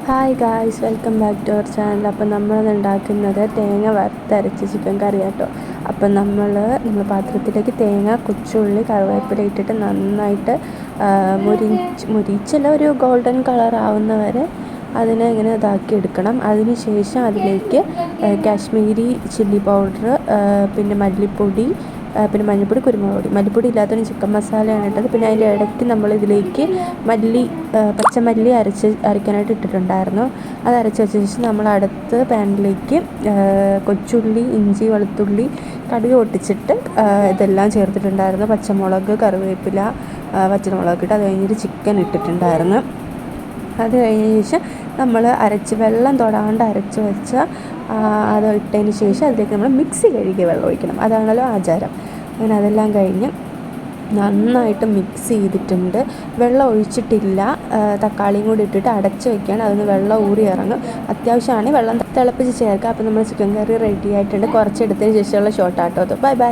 Hi guys, welcome back to our channel. അപ്പം നമ്മളിന്ന് ഉണ്ടാക്കുന്നത് തേങ്ങ വറുത്തരച്ച് ചിക്കൻ കറി കേട്ടോ. അപ്പം നമ്മൾ പാത്രത്തിലേക്ക് തേങ്ങ, കൊച്ചുള്ളി, കറിവേപ്പില ഇട്ടിട്ട് നന്നായിട്ട് മുരിച്ചല്ല, ഒരു ഗോൾഡൻ കളർ ആവുന്നവരെ അതിനെ ഇങ്ങനെ ഇതാക്കി എടുക്കണം. അതിന് ശേഷം അതിലേക്ക് കാശ്മീരി ചില്ലി പൗഡർ, പിന്നെ മല്ലിപ്പൊടി, പിന്നെ മഞ്ഞൾപ്പൊടി, കുരുമുളക് പൊടി. മല്ലിപ്പൊടി ഇല്ലാത്തതിന് ചിക്കൻ മസാലയാണ് ഇട്ടത്. പിന്നെ അതിൻ്റെ ഇടയ്ക്ക് നമ്മളിതിലേക്ക് പച്ചമല്ലി അരയ്ക്കാനായിട്ട് ഇട്ടിട്ടുണ്ടായിരുന്നു. അത് അരച്ച് വെച്ച ശേഷം നമ്മൾ അടുത്ത് പാനിലേക്ക് കൊച്ചുള്ളി, ഇഞ്ചി, വെളുത്തുള്ളി, കടുക് പൊട്ടിച്ചിട്ട് ഇതെല്ലാം ചേർത്തിട്ടുണ്ടായിരുന്നു. പച്ചമുളക്, കറിവേപ്പില, പച്ചമുളക് ഇട്ട് അത് കഴിഞ്ഞിട്ട് ചിക്കൻ ഇട്ടിട്ടുണ്ടായിരുന്നു. അത് കഴിഞ്ഞ ശേഷം നമ്മൾ വെള്ളം തൊടാണ്ട് അരച്ച് വെച്ച അത് ഇട്ടതിന് ശേഷം അതിലേക്ക് നമ്മൾ മിക്സി കഴുകിയ വെള്ളം ഒഴിക്കണം. അതാണല്ലോ ആചാരം. അങ്ങനെ അതെല്ലാം കഴിഞ്ഞ് നന്നായിട്ട് മിക്സ് ചെയ്തിട്ടുണ്ട്. വെള്ളം ഒഴിച്ചിട്ടില്ല. തക്കാളിയും കൂടി ഇട്ടിട്ട് അടച്ച് വയ്ക്കുകയാണ്. അതിന് വെള്ളം ഊറി ഇറങ്ങും. അത്യാവശ്യമാണ് വെള്ളം തിളപ്പിച്ച് ചേർക്കുക. അപ്പോൾ നമ്മൾ ചിക്കൻ കറി റെഡി ആയിട്ടുണ്ട്. കുറച്ചെടുത്തതിന് ശേഷമുള്ള ഷോർട്ടാട്ടോ അത്. Bye bye.